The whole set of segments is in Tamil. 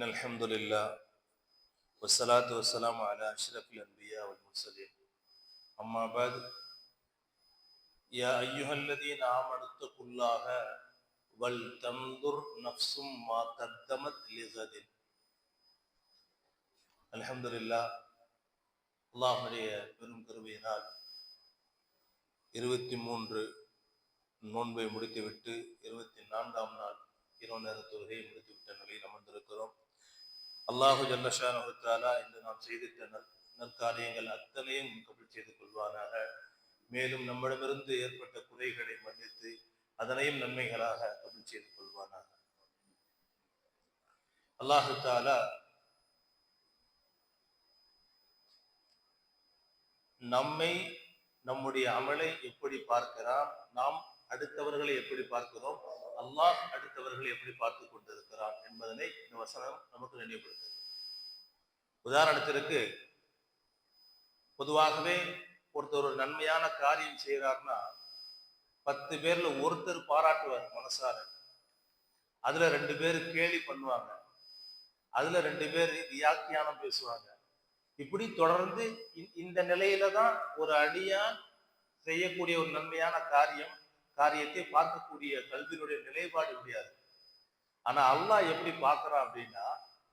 إن الحمد لله والصلاة والسلام على أشرف الأنبياء والمرسلين أما بعد يا أيها الذين آمنوا اتقوا الله ولتنظر نفس ما قدمت لغد. الحمد لله. அல்லாஹ்வுடைய பெரும் கருணையினால் 23 நோன்பை முடித்துவிட்டு 24ஆம் நாள் இரவு நேர தொழுகையை முடித்துவிட்ட நிலையில் அமர்ந்திருக்கிறோம். அல்லாஹு ஜல்ல ஷானஹு தஆலா இன்று நாம் செய்திட்ட நற்காரியங்கள் அத்தனையும் கபூல் செய்து கொள்வானாக. மேலும் நம்மிடமிருந்து ஏற்பட்ட குறைகளை மன்னித்து அதனையும் நன்மைகளாக கபூல் செய்து கொள்வானாக. அல்லாஹு தஆலா நம்மை நம்முடைய அமலை எப்படி பார்க்கிறான், நாம் அடுத்தவர்களை எப்படி பார்க்கிறோம், அல்லாஹ் அடுத்தவர்களை எப்படி பார்த்து கொண்டிருக்கிறான் என்பதனை இந்த வசனம் நமக்கு நினைவுபடுத்துகிறது. உதாரணத்திற்கு, பொதுவாகவே ஒருத்தர் ஒரு நன்மையான காரியம் செய்கிறார்னா 10 பேர்ல ஒருத்தர் பாராட்டுவார் மனசார, அதுல 2 பேர் கேலி பண்ணுவாங்க, அதுல 2 பேர் வியாக்கியானம் பேசுவாங்க. இப்படி தொடர்ந்து இந்த நிலையில தான் ஒரு அடியான் செய்யக்கூடிய ஒரு நன்மையான காரியத்தை பார்க்கக்கூடிய கல்வியினுடைய நிலைப்பாடு முடியாது. ஆனா அல்லாஹ் எப்படி பார்க்கிறான் அப்படின்னா,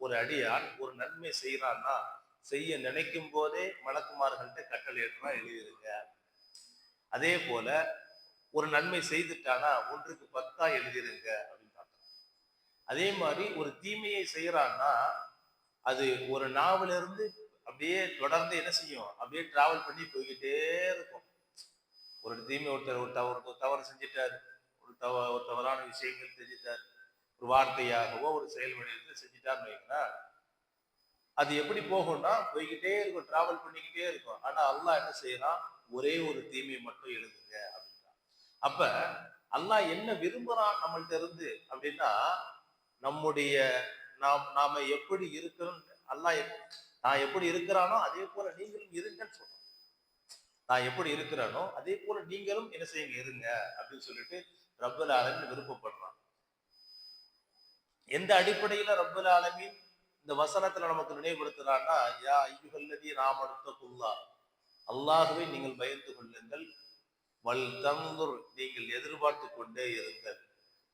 ஒரு அடியான் ஒரு நன்மை செய்யறான்னா செய்ய நினைக்கும் போதே மலக்குமார்கள்ட்ட கட்டளை ஏற்றா எழுதிருங்க. அதே போல ஒரு நன்மை செய்துட்டானா 1க்கு 10 எழுதிருங்க அப்படின்னு பார்க்கிறான். அதே மாதிரி ஒரு தீமையை செய்யறான்னா அது ஒரு நாவல இருந்து அப்படியே தொடர்ந்து என்ன செய்யும், அப்படியே டிராவல் பண்ணி போய்கிட்டே இருக்கும். ஒரு தீமை ஒருத்தர் தவறு செஞ்சிட்டாரு, ஒரு தவறான விஷயங்கள் செஞ்சிட்டாரு, ஒரு வார்த்தையாகவோ ஒரு செயல்முறையை செஞ்சிட்டாருன்னு வைங்கன்னா, அது எப்படி போகும்னா போய்கிட்டே இருக்கும், டிராவல் பண்ணிக்கிட்டே இருக்கும். ஆனா அல்லாஹ் என்ன செய்யறான், ஒரே ஒரு தீமையை மட்டும் எழுதுங்க அப்படின்னா. அப்ப அல்லாஹ் என்ன விரும்புறான் நம்மள்ட்ட இருந்து அப்படின்னா, நம்முடைய நாம எப்படி இருக்கிறோம், அல்லாஹ் நான் எப்படி இருக்கிறானோ அதே போல நீங்களும் இருங்கன்னு சொல்றோம். நான் எப்படி இருக்கிறானோ அதே போல நீங்களும் என்ன செய்யுங்க, இருங்க அப்படின்னு சொல்லிட்டு ரப்பல் ஆலமீன் விருப்பப்படுறான். எந்த அடிப்படையில ரப்பல் ஆலமீன் இந்த வசனத்துல நமக்கு நினைவுபடுத்துறான்னா, யா அய்யுஹல்லதீன ஆமனு தக்குல்லாஹ், அல்லாஹ்வை நீங்கள் பயந்து கொள்ளுங்கள், வல் தன்துர் நீங்கள் எதிர்பார்த்து கொண்டே இருங்கள்,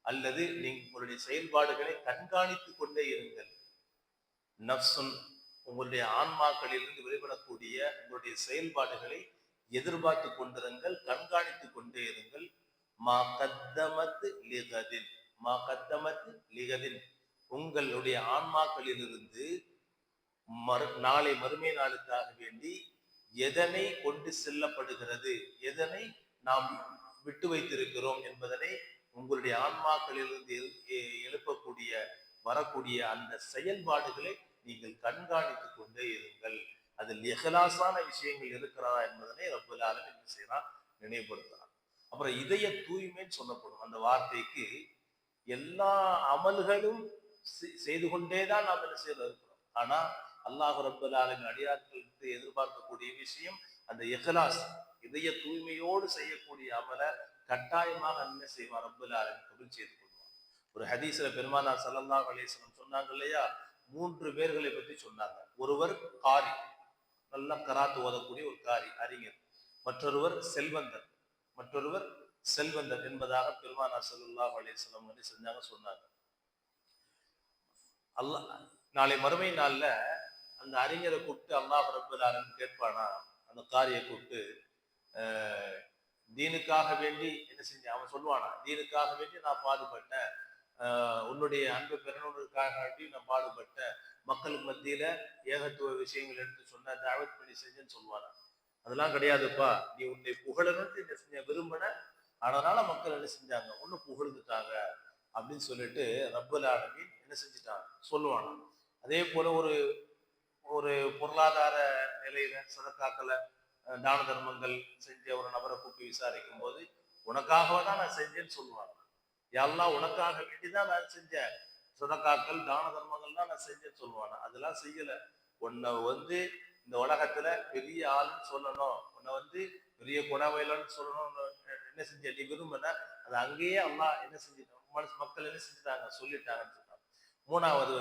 அல்லது உங்களுடைய செயல்பாடுகளை கண்காணித்துக் கொண்டே இருங்கள். நஃப்சுன் உங்களுடைய ஆன்மாக்களிலிருந்து வெளிப்படக்கூடிய உங்களுடைய செயல்பாடுகளை எதிர்பார்த்து கொண்டிருங்கள், கண்காணித்துக் கொண்டே இருங்கள். மா கத்தமத் லிகதின், மா கத்தமத் லிகதின் உங்களுடைய ஆன்மாக்களிலிருந்து நாளை மறுமை நாளுக்காக வேண்டி எதனை கொண்டு செல்லப்படுகிறது, எதனை நாம் விட்டு வைத்திருக்கிறோம் என்பதனை உங்களுடைய ஆன்மாக்களிலிருந்து எழுப்பக்கூடிய வரக்கூடிய அந்த செயல்பாடுகளை நீங்கள் கண்காணித்துக் கொண்டே இருங்கள். அதில் இஹ்லாஸான விஷயங்கள் இருக்கிறதா என்பதனை ரப்பல் ஆலமீன் என்ன செய்யறான், நினைவுபடுத்துறான். அப்புறம் இதய தூய்மைன்னு சொல்லப்படும் அந்த வார்த்தைக்கு எல்லா அமல்களும் செய்து கொண்டேதான் நாம் என்ன செய்ய இருக்கிறோம். ஆனா அல்லாஹ் ரப்பல் ஆலமீன் அடியார்களுக்கு எதிர்பார்க்கக்கூடிய விஷயம் அந்த இஹ்லாஸ், இதய தூய்மையோடு செய்யக்கூடிய அமல கட்டாயமாக என்ன செய்வான், ரப்பல் ஆலமீன் கபூல் செய்து கொள்வான். ஒரு ஹதீஸ்ல பெருமானார் ஸல்லல்லாஹு அலைஹி வஸல்லம் சொன்னாங்க இல்லையா, 3 பேர்களை பற்றி சொன்னாங்க. ஒருவர் காரி, நல்ல கராத்து ஓதக்கூடிய ஒரு காரி, அறிஞர். மற்றொருவர் செல்வந்தர் என்பதாக பெருமானார் ஸல்லல்லாஹு அலைஹி வஸல்லம் செஞ்சாங்க, சொன்னாங்க. அல்லாஹ் நாளை மறுமை நாள்ல அந்த அறிஞரை கூப்பிட்டு அல்லாஹ் ரப்பல் ஆலமீன் கேட்பானா, அந்த காரியை கூப்பிட்டு தீனுக்காக வேண்டி என்ன செஞ்சேன், அவன் சொல்லுவானா, தீனுக்காக வேண்டி நான் பாடுபட்டேன், உன்னுடைய அன்பு பெறணுக்காக வேண்டி நான் பாடுபட்டேன், மக்களுக்கு மத்தியில ஏகத்துவ விஷயங்கள் எடுத்து சொன்ன தாவத் பண்ணி செஞ்சேன்னு சொல்லுவானா. அதெல்லாம் கிடையாதுப்பா, நீ உன்னை புகழணும்னு என்ன செஞ்ச விரும்பின, அதனால மக்கள் என்ன செஞ்சாங்க, ஒண்ணு புகழ்ந்துட்டாங்க அப்படின்னு சொல்லிட்டு ரப்பல் ஆலமீன் என்ன செஞ்சுட்டாங்க சொல்லுவானா. அதே போல ஒரு பொருளாதார நிலையில சதக்காக்களை தான தர்மங்கள் செஞ்ச ஒரு நபரை கூப்பி விசாரிக்கும் போது உனக்காக தான் நான் செஞ்சேன்னு சொல்லுவாங்க. எல்லாம் உனக்காக வேண்டிதான் நான் செஞ்சேன், சதக்காக்கள் தான தர்மங்கள் தான் நான் செஞ்சேன்னு சொல்லுவானா. அதெல்லாம் செய்யல. உன்னை இந்த உலகத்துல பெரிய ஆளுன்னு சொல்லணும், உன்னை பெரிய குணவையிலன்னு சொல்லணும் என்ன செஞ்ச நீ விரும்பின, அது அங்கேயே அல்லாஹ் என்ன செஞ்சிட்டோம், மக்கள் என்ன செஞ்சுட்டாங்க, சொல்லிட்டாங்கன்னு சொன்னாங்க. 3வது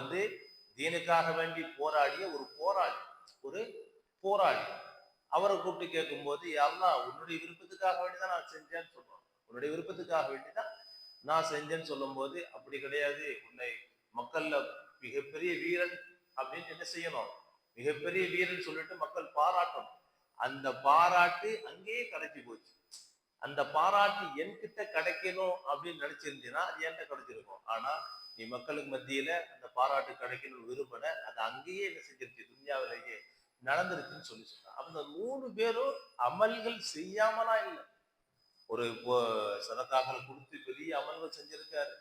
தீனுக்காக வேண்டி போராடிய ஒரு போராளி, ஒரு போராளி. அவரை கூப்பிட்டு கேட்கும்போது, அல்லாஹ் உன்னுடைய விருப்பத்துக்காக வேண்டிதான் நான் செஞ்சேன்னு சொல்றோம். உன்னுடைய விருப்பத்துக்காக வேண்டிதான் நான் செஞ்சேன்னு சொல்லும் போது, அப்படி கிடையாது, உன்னை மக்கள்ல மிகப்பெரிய வீரன் அப்படின்னு என்ன செய்யணும், மிகப்பெரிய வீரன் சொல்லிட்டு மக்கள் பாராட்டணும். அந்த பாராட்டு அங்கேயே கிடைச்சி போச்சு. அந்த பாராட்டு என்கிட்ட கிடைக்கணும் அப்படின்னு நினைச்சிருந்தீங்கன்னா அது என்கிட்ட கிடைச்சிருக்கும். ஆனா நீ மக்களுக்கு மத்தியில அந்த பாராட்டு கிடைக்கணும்னு விரும்பின, அது அங்கேயே என்ன செஞ்சிருச்சு, துன்யாவிலேயே நடந்துருச்சுன்னு சொல்லி சொன்னான். அந்த 3 பேரும் அமல்கள் செய்யாமலாம் இல்லை. ஒரு சதக்காக்கள் கொடுத்து பெரிய அமல்கள் செஞ்சிருக்காரு.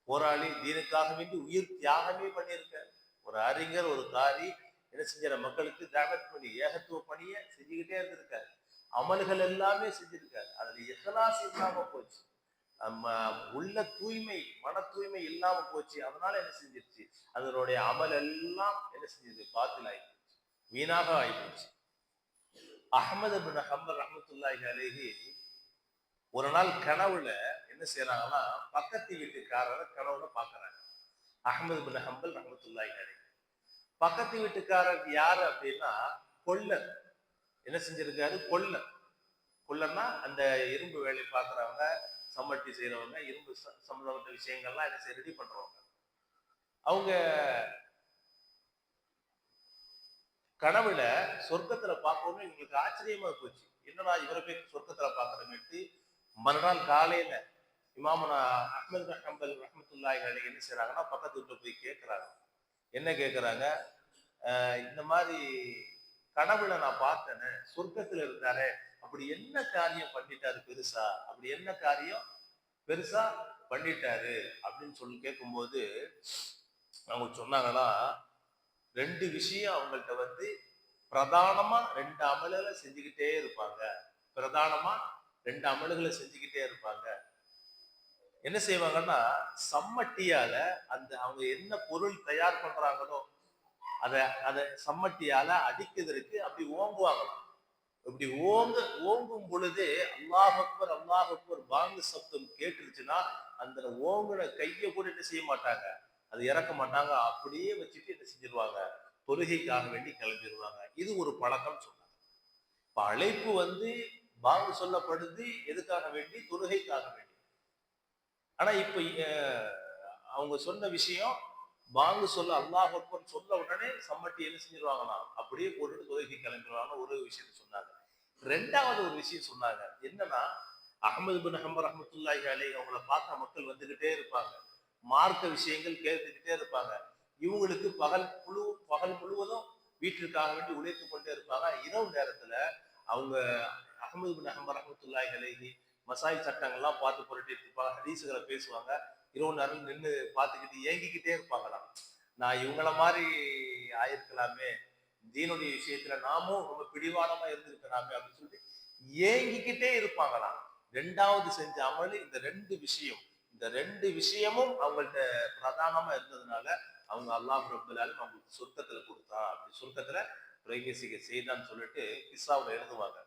போராளி தீனுக்காக வேண்டி உயிர் தியாகமே பண்ணியிருக்காரு. ஒரு அறிஞர், ஒரு காரி என்ன செஞ்சார, மக்களுக்கு தாவத் பணி, ஏகத்துவ பணியை செஞ்சுக்கிட்டே இருந்திருக்காரு. அமல்கள் எல்லாமே செஞ்சிருக்காரு. அதுல இஹ்லாஸ் இல்லாம போச்சு. நம்ம உள்ள தூய்மை, மன தூய்மை இல்லாம போச்சு. அதனால என்ன செஞ்சிருச்சு, அதனுடைய அமல் எல்லாம் என்ன செஞ்சது, பாத்தில் ஆயிப்போச்சு, வீணாக ஆயிப்போச்சு. அஹ்மது பின் ஹம்பல் ரஹ்மத்துல்லாஹி அலைஹி ஒரு நாள் கனவுல என்ன செய்யறாங்கன்னா, பக்கத்து வீட்டுக்காரரை கனவுல பாக்குறாங்க. அஹ்மது பின் ஹம்பல் ரஹ்மத்துல்லாஹி அலைஹி. பக்கத்து வீட்டுக்காரர் யாரு அப்படின்னா கொல்லர். என்ன செஞ்சிருக்காரு, கொல்லர். கொல்லர்னா அந்த இரும்பு வேலை பார்க்குறவங்க, சம்மட்டி செய்யறவங்க, இரும்பு சம்பந்தப்பட்ட விஷயங்கள்லாம் என்ன செய்ய ரெடி பண்றவங்க. அவங்க கனவுல சொர்க்கத்துல பார்க்கணும் எங்களுக்கு ஆச்சரியமா போச்சு. என்னடா இவரை போய் சொர்க்கத்துல பாக்குறேன்னுட்டு மறுநாள் காலையில இமாமனா அஹ்மது ஹம்பல் ரஹ்மத்துல்லாஹி அலைஹி என்ன செய்யறாங்கன்னா, பக்கத்து வீட்டுல போய் கேட்கிறாங்க. என்ன கேட்கிறாங்க, இந்த மாதிரி கனவுல நான் பார்த்தேன்னு, சொர்க்கத்துல இருந்தாரு, அப்படி என்ன காரியம் பண்ணிட்டாரு பெருசா, அப்படி என்ன காரியம் பெருசா பண்ணிட்டாரு அப்படின்னு சொல்லி கேட்கும்போது அவங்க சொன்னாங்கன்னா, 2 விஷயம் அவங்கள்ட்ட வந்து பிரதானமா 2 அமல்களை செஞ்சுக்கிட்டே இருப்பாங்க. பிரதானமா 2 அமல்களை செஞ்சுக்கிட்டே இருப்பாங்க. என்ன செய்வாங்கன்னா, சம்மட்டியால அந்த அவங்க என்ன பொருள் தயார் பண்றாங்களோ அத அத சம்மட்டியால அடிக்கிறதுக்கு அப்படி ஓங்குவாங்களாம். இப்படி ஓங்கும் பொழுது அல்லாஹ் அக்பர் அல்லாஹ் அக்பர் பாங்கு சப்தம் கேட்டுருச்சுன்னா அந்த ஓங்குன கையை கூட என்ன செய்ய மாட்டாங்க, அது இறக்க மாட்டாங்க. அப்படியே வச்சுட்டு என்ன செஞ்சிருவாங்க, தொழுகைக்காக வேண்டி கிளம்பிடுவாங்க. இது ஒரு பழக்கம் சொன்னாங்க. இப்ப அழைப்பு வந்து பாங்கு சொல்லப்படுது எதுக்காக வேண்டி, தொழுகைக்காக வேண்டி. ஆனா இப்ப அவங்க சொன்ன விஷயம், பாங்கு சொல்ல அல்லாஹ் அக்பர் சொல்ல உடனே சம்மட்டி என்ன செஞ்சிருவாங்களாம், அப்படியே போட்டுட்டு தொழுகை கிளம்பிடுவாங்க. ஒரு விஷயத்த சொன்னாங்க. 2வது ஒரு விஷயம் சொன்னாங்க. என்னன்னா, அஹ்மது பின் ஹம்பல் ரஹ்மத்துல்லாஹி அலைஹி அவங்கள பார்க்க மக்கள் வந்துகிட்டே இருப்பாங்க. மார்க்க விஷயங்கள் கேட்டுக்கிட்டே இருப்பாங்க. இவங்களுக்கு பகல் முழுவதும் வீட்டிற்காக வேண்டி உழைத்துக் கொண்டே இருப்பாங்க. இரவு நேரத்துல அவங்க அஹ்மது பின் ஹம்பல் ரஹ்மத்துல்லாஹி அலைஹி மசாயில் சட்டங்கள்லாம் பார்த்து புரட்டிட்டு இருப்பாங்க. ஹதீசுகளை பேசுவாங்க. இரவு நேரம் நின்று பார்த்துக்கிட்டு ஏங்கிக்கிட்டே இருப்பாங்களாம். நான் இவங்கள மாதிரி ஆயிருக்கலாமே, தீனுடைய விஷயத்துல நாமும் ரொம்ப பிடிவாதமா இருந்திருக்கலாமே அப்படின்னு சொல்லிட்டு ஏங்கிக்கிட்டே இருப்பாங்களாம். 2வது செஞ்ச அமலு இந்த 2 விஷயம். இந்த 2 விஷயமும் அவங்கள்ட்ட பிரதானமா இருந்ததுனால அவங்க அல்லாஹ் ரப்பல் ஆலமீன் அவங்களுக்கு சொர்க்கத்துல கொடுத்தான், அப்படி சொர்க்கத்துல பிரவேசிக்க செய்தான்னு சொல்லிட்டு கிஸ்ஸாவுல எழுதுவாங்க.